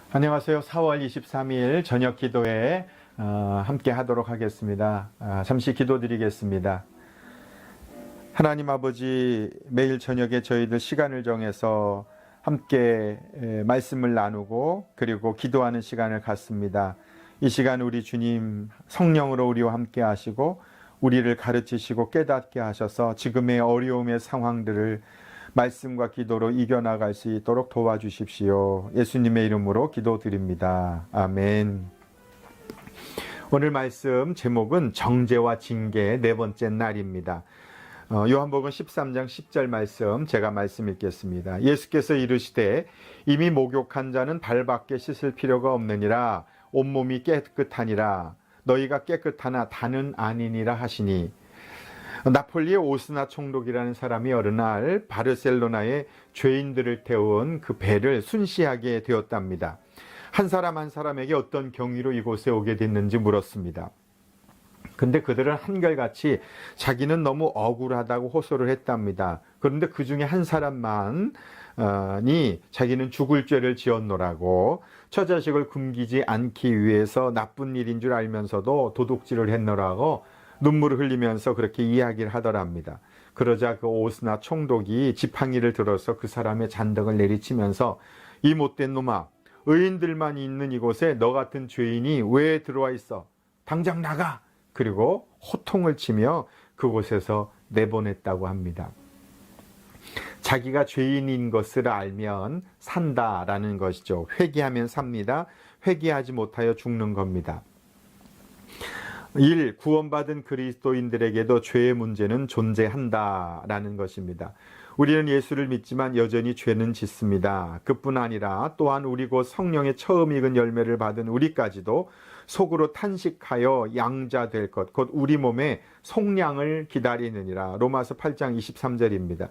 안녕하세요. 4월 23일 저녁 기도회 함께 하도록 하겠습니다. 잠시 기도드리겠습니다. 하나님 아버지, 매일 저녁에 저희들 시간을 정해서 함께 말씀을 나누고 그리고 기도하는 시간을 갖습니다. 이 시간 우리 주님 성령으로 우리와 함께 하시고 우리를 가르치시고 깨닫게 하셔서 지금의 어려움의 상황들을 말씀과 기도로 이겨나갈 수 있도록 도와주십시오. 예수님의 이름으로 기도드립니다. 아멘. 오늘 말씀 제목은 정죄와 징계의 네 번째 날입니다. 요한복음 13장 10절 말씀 제가 말씀 읽겠습니다. 예수께서 이르시되 이미 목욕한 자는 발밖에 씻을 필요가 없느니라. 온몸이 깨끗하니라. 너희가 깨끗하나 다는 아니니라 하시니. 나폴리의 오스나 총독이라는 사람이 어느 날 바르셀로나에 죄인들을 태운 그 배를 순시하게 되었답니다. 한 사람 한 사람에게 어떤 경위로 이곳에 오게 됐는지 물었습니다. 근데 그들은 한결같이 자기는 너무 억울하다고 호소를 했답니다. 그런데 그 중에 한 사람만이 자기는 죽을 죄를 지었노라고, 처자식을 굶기지 않기 위해서 나쁜 일인 줄 알면서도 도둑질을 했노라고 눈물을 흘리면서 그렇게 이야기를 하더랍니다. 그러자 그 오스나 총독이 지팡이를 들어서 그 사람의 잔등을 내리치면서 이 못된 놈아, 의인들만 있는 이곳에 너 같은 죄인이 왜 들어와 있어? 당장 나가! 그리고 호통을 치며 그곳에서 내보냈다고 합니다. 자기가 죄인인 것을 알면 산다라는 것이죠. 회개하면 삽니다. 회개하지 못하여 죽는 겁니다. 1. 구원받은 그리스도인들에게도 죄의 문제는 존재한다라는 것입니다. 우리는 예수를 믿지만 여전히 죄는 짓습니다. 그뿐 아니라 또한 우리 곧 성령의 처음 익은 열매를 받은 우리까지도 속으로 탄식하여 양자될 것, 곧 우리 몸의 속량을 기다리느니라. 로마서 8장 23절입니다.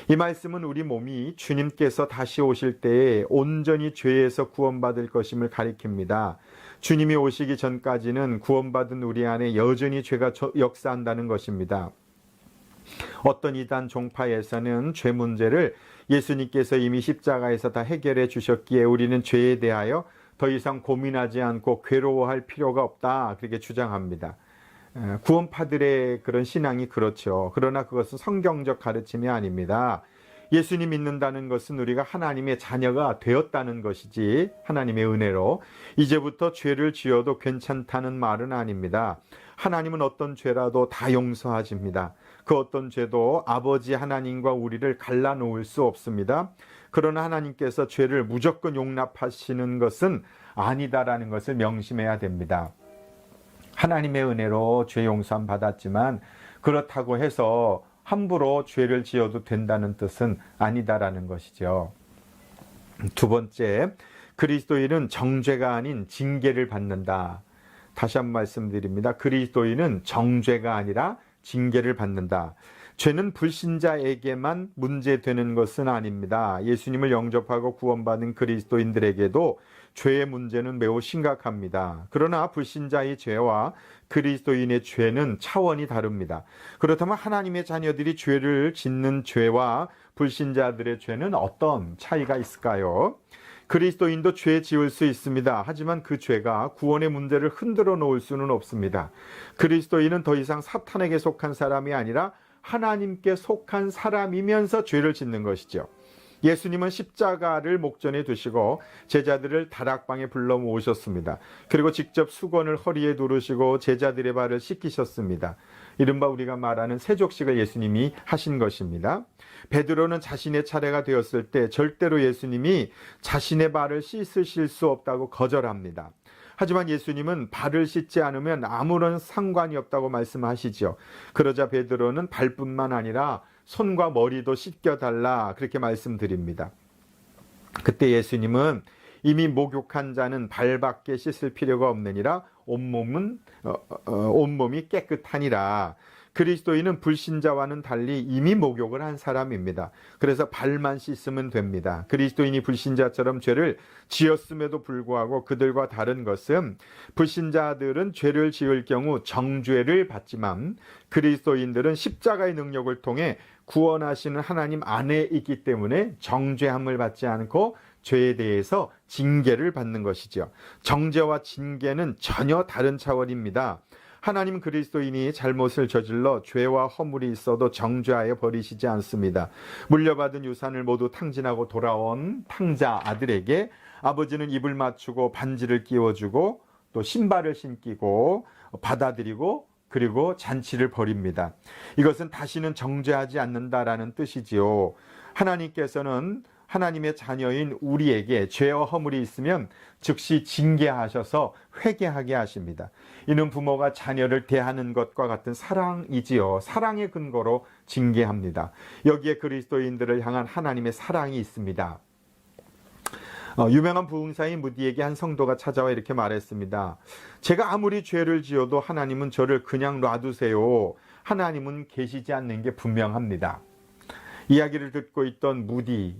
이 말씀은 우리 몸이 주님께서 다시 오실 때에 온전히 죄에서 구원받을 것임을 가리킵니다. 주님이 오시기 전까지는 구원받은 우리 안에 여전히 죄가 역사한다는 것입니다. 어떤 이단 종파에서는 죄 문제를 예수님께서 이미 십자가에서 다 해결해 주셨기에 우리는 죄에 대하여 더 이상 고민하지 않고 괴로워할 필요가 없다, 그렇게 주장합니다. 구원파들의 그런 신앙이 그렇죠. 그러나 그것은 성경적 가르침이 아닙니다. 예수님 믿는다는 것은 우리가 하나님의 자녀가 되었다는 것이지, 하나님의 은혜로 이제부터 죄를 지어도 괜찮다는 말은 아닙니다. 하나님은 어떤 죄라도 다 용서하십니다. 그 어떤 죄도 아버지 하나님과 우리를 갈라놓을 수 없습니다. 그러나 하나님께서 죄를 무조건 용납하시는 것은 아니다라는 것을 명심해야 됩니다. 하나님의 은혜로 죄 용서함 받았지만 그렇다고 해서 함부로 죄를 지어도 된다는 뜻은 아니다라는 것이죠. 두 번째, 그리스도인은 정죄가 아닌 징계를 받는다. 다시 한번 말씀드립니다. 그리스도인은 정죄가 아니라 징계를 받는다. 죄는 불신자에게만 문제되는 것은 아닙니다. 예수님을 영접하고 구원받은 그리스도인들에게도 죄의 문제는 매우 심각합니다. 그러나 불신자의 죄와 그리스도인의 죄는 차원이 다릅니다. 그렇다면 하나님의 자녀들이 죄를 짓는 죄와 불신자들의 죄는 어떤 차이가 있을까요? 그리스도인도 죄 지을 수 있습니다. 하지만 그 죄가 구원의 문제를 흔들어 놓을 수는 없습니다. 그리스도인은 더 이상 사탄에게 속한 사람이 아니라 하나님께 속한 사람이면서 죄를 짓는 것이죠. 예수님은 십자가를 목전에 두시고 제자들을 다락방에 불러 모으셨습니다. 그리고 직접 수건을 허리에 두르시고 제자들의 발을 씻기셨습니다. 이른바 우리가 말하는 세족식을 예수님이 하신 것입니다. 베드로는 자신의 차례가 되었을 때 절대로 예수님이 자신의 발을 씻으실 수 없다고 거절합니다. 하지만 예수님은 발을 씻지 않으면 아무런 상관이 없다고 말씀하시죠. 그러자 베드로는 발뿐만 아니라 손과 머리도 씻겨달라, 그렇게 말씀드립니다. 그때 예수님은 이미 목욕한 자는 발밖에 씻을 필요가 없느니라. 온몸이 깨끗하니라. 그리스도인은 불신자와는 달리 이미 목욕을 한 사람입니다. 그래서 발만 씻으면 됩니다. 그리스도인이 불신자처럼 죄를 지었음에도 불구하고 그들과 다른 것은 불신자들은 죄를 지을 경우 정죄를 받지만 그리스도인들은 십자가의 능력을 통해 구원하시는 하나님 안에 있기 때문에 정죄함을 받지 않고 죄에 대해서 징계를 받는 것이죠. 정죄와 징계는 전혀 다른 차원입니다. 하나님 그리스도인이 잘못을 저질러 죄와 허물이 있어도 정죄하여 버리시지 않습니다. 물려받은 유산을 모두 탕진하고 돌아온 탕자 아들에게 아버지는 입을 맞추고 반지를 끼워주고 또 신발을 신기고 받아들이고 그리고 잔치를 벌입니다. 이것은 다시는 정죄하지 않는다라는 뜻이지요. 하나님께서는 하나님의 자녀인 우리에게 죄와 허물이 있으면 즉시 징계하셔서 회개하게 하십니다. 이는 부모가 자녀를 대하는 것과 같은 사랑이지요. 사랑의 근거로 징계합니다. 여기에 그리스도인들을 향한 하나님의 사랑이 있습니다. 유명한 부흥사인 무디에게 한 성도가 찾아와 이렇게 말했습니다. 제가 아무리 죄를 지어도 하나님은 저를 그냥 놔두세요. 하나님은 계시지 않는 게 분명합니다. 이야기를 듣고 있던 무디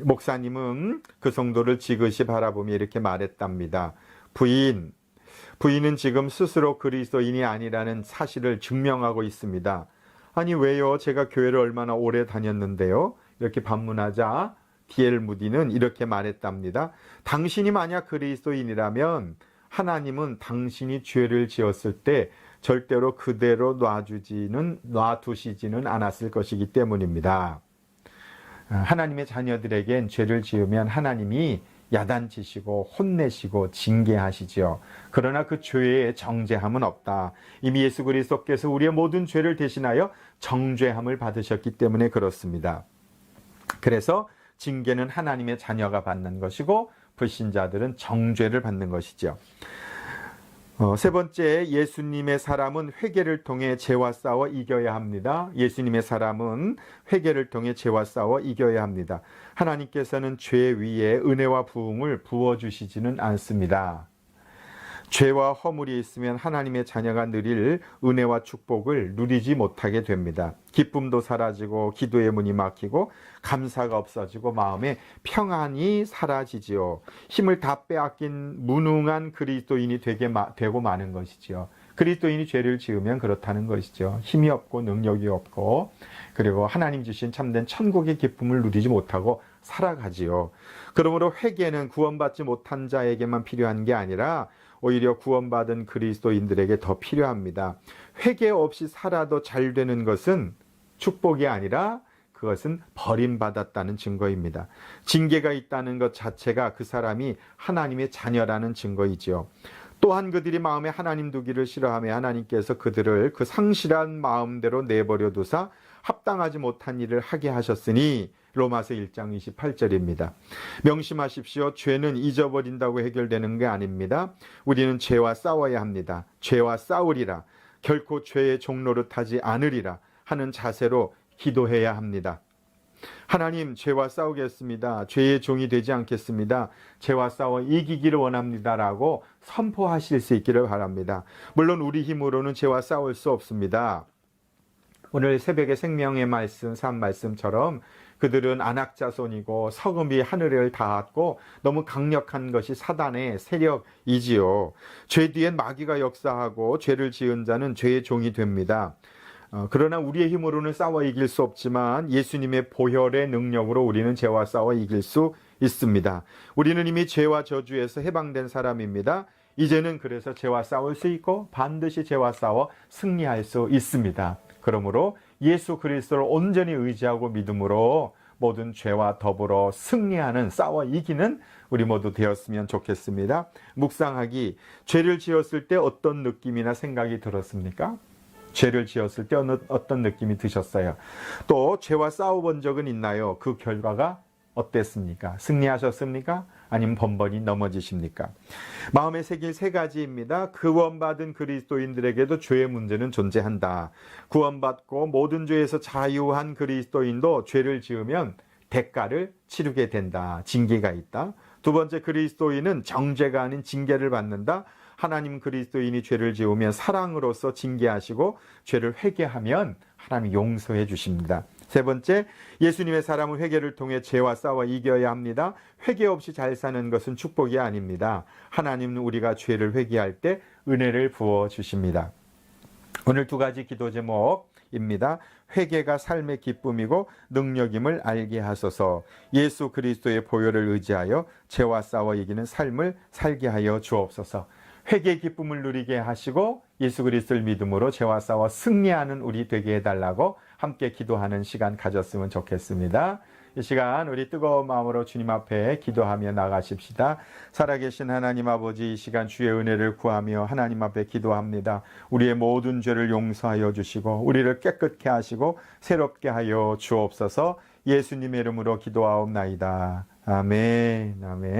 목사님은 그 성도를 지그시 바라보며 이렇게 말했답니다. 부인은 지금 스스로 그리스도인이 아니라는 사실을 증명하고 있습니다. 아니 왜요? 제가 교회를 얼마나 오래 다녔는데요? 이렇게 반문하자 D.L. 무디는 이렇게 말했답니다. 당신이 만약 그리스도인이라면 하나님은 당신이 죄를 지었을 때 절대로 그대로 놔두시지는 않았을 것이기 때문입니다. 하나님의 자녀들에겐 죄를 지으면 하나님이 야단치시고 혼내시고 징계하시지요. 그러나 그 죄의 정죄함은 없다. 이미 예수 그리스도께서 우리의 모든 죄를 대신하여 정죄함을 받으셨기 때문에 그렇습니다. 그래서 징계는 하나님의 자녀가 받는 것이고 불신자들은 정죄를 받는 것이죠. 세 번째, 예수님의 사람은 회개를 통해 죄와 싸워 이겨야 합니다. 예수님의 사람은 회개를 통해 죄와 싸워 이겨야 합니다. 하나님께서는 죄 위에 은혜와 부흥을 부어주시지는 않습니다. 죄와 허물이 있으면 하나님의 자녀가 누릴 은혜와 축복을 누리지 못하게 됩니다. 기쁨도 사라지고 기도의 문이 막히고 감사가 없어지고 마음에 평안이 사라지지요. 힘을 다 빼앗긴 무능한 그리스도인이 되고 마는 것이지요. 그리스도인이 죄를 지으면 그렇다는 것이죠. 힘이 없고 능력이 없고 그리고 하나님 주신 참된 천국의 기쁨을 누리지 못하고 살아가지요. 그러므로 회개는 구원받지 못한 자에게만 필요한 게 아니라 오히려 구원받은 그리스도인들에게 더 필요합니다. 회개 없이 살아도 잘 되는 것은 축복이 아니라 그것은 버림받았다는 증거입니다. 징계가 있다는 것 자체가 그 사람이 하나님의 자녀라는 증거이지요. 또한 그들이 마음에 하나님 두기를 싫어하며 하나님께서 그들을 그 상실한 마음대로 내버려 두사 합당하지 못한 일을 하게 하셨으니 로마서 1장 28절입니다. 명심하십시오. 죄는 잊어버린다고 해결되는 게 아닙니다. 우리는 죄와 싸워야 합니다. 죄와 싸우리라. 결코 죄의 종노릇하지 않으리라 하는 자세로 기도해야 합니다. 하나님, 죄와 싸우겠습니다. 죄의 종이 되지 않겠습니다. 죄와 싸워 이기기를 원합니다라고 선포하실 수 있기를 바랍니다. 물론 우리 힘으로는 죄와 싸울 수 없습니다. 오늘 새벽에 생명의 말씀, 산 말씀처럼 그들은 안악자손이고 서금이 하늘을 닿았고 너무 강력한 것이 사단의 세력이지요. 죄 뒤엔 마귀가 역사하고 죄를 지은 자는 죄의 종이 됩니다. 그러나 우리의 힘으로는 싸워 이길 수 없지만 예수님의 보혈의 능력으로 우리는 죄와 싸워 이길 수 있습니다. 우리는 이미 죄와 저주에서 해방된 사람입니다. 이제는 그래서 죄와 싸울 수 있고 반드시 죄와 싸워 승리할 수 있습니다. 그러므로 예수 그리스도를 온전히 의지하고 믿음으로 모든 죄와 더불어 승리하는 싸워 이기는 우리 모두 되었으면 좋겠습니다. 묵상하기, 죄를 지었을 때 어떤 느낌이나 생각이 들었습니까? 죄를 지었을 때 어떤 느낌이 드셨어요? 또 죄와 싸워본 적은 있나요? 그 결과가 어땠습니까? 승리하셨습니까? 아니면 번번이 넘어지십니까? 마음에 새길 세 가지입니다. 구원받은 그리스도인들에게도 죄의 문제는 존재한다. 구원받고 모든 죄에서 자유한 그리스도인도 죄를 지으면 대가를 치르게 된다. 징계가 있다. 두 번째, 그리스도인은 정죄가 아닌 징계를 받는다. 하나님 그리스도인이 죄를 지으면 사랑으로서 징계하시고 죄를 회개하면 하나님이 용서해 주십니다. 세 번째, 예수님의 사람은 회개를 통해 죄와 싸워 이겨야 합니다. 회개 없이 잘 사는 것은 축복이 아닙니다. 하나님은 우리가 죄를 회개할 때 은혜를 부어 주십니다. 오늘 두 가지 기도 제목 기쁨입니다. 회개가 삶의 기쁨이고 능력임을 알게 하소서. 예수 그리스도의 보혈을 의지하여 죄와 싸워 이기는 삶을 살게 하여 주옵소서. 회개의 기쁨을 누리게 하시고 예수 그리스도를 믿음으로 죄와 싸워 승리하는 우리 되게 해달라고 함께 기도하는 시간 가졌으면 좋겠습니다. 이 시간 우리 뜨거운 마음으로 주님 앞에 기도하며 나가십시다. 살아계신 하나님 아버지, 이 시간 주의 은혜를 구하며 하나님 앞에 기도합니다. 우리의 모든 죄를 용서하여 주시고 우리를 깨끗게 하시고 새롭게 하여 주옵소서. 예수님의 이름으로 기도하옵나이다. 아멘. 아멘.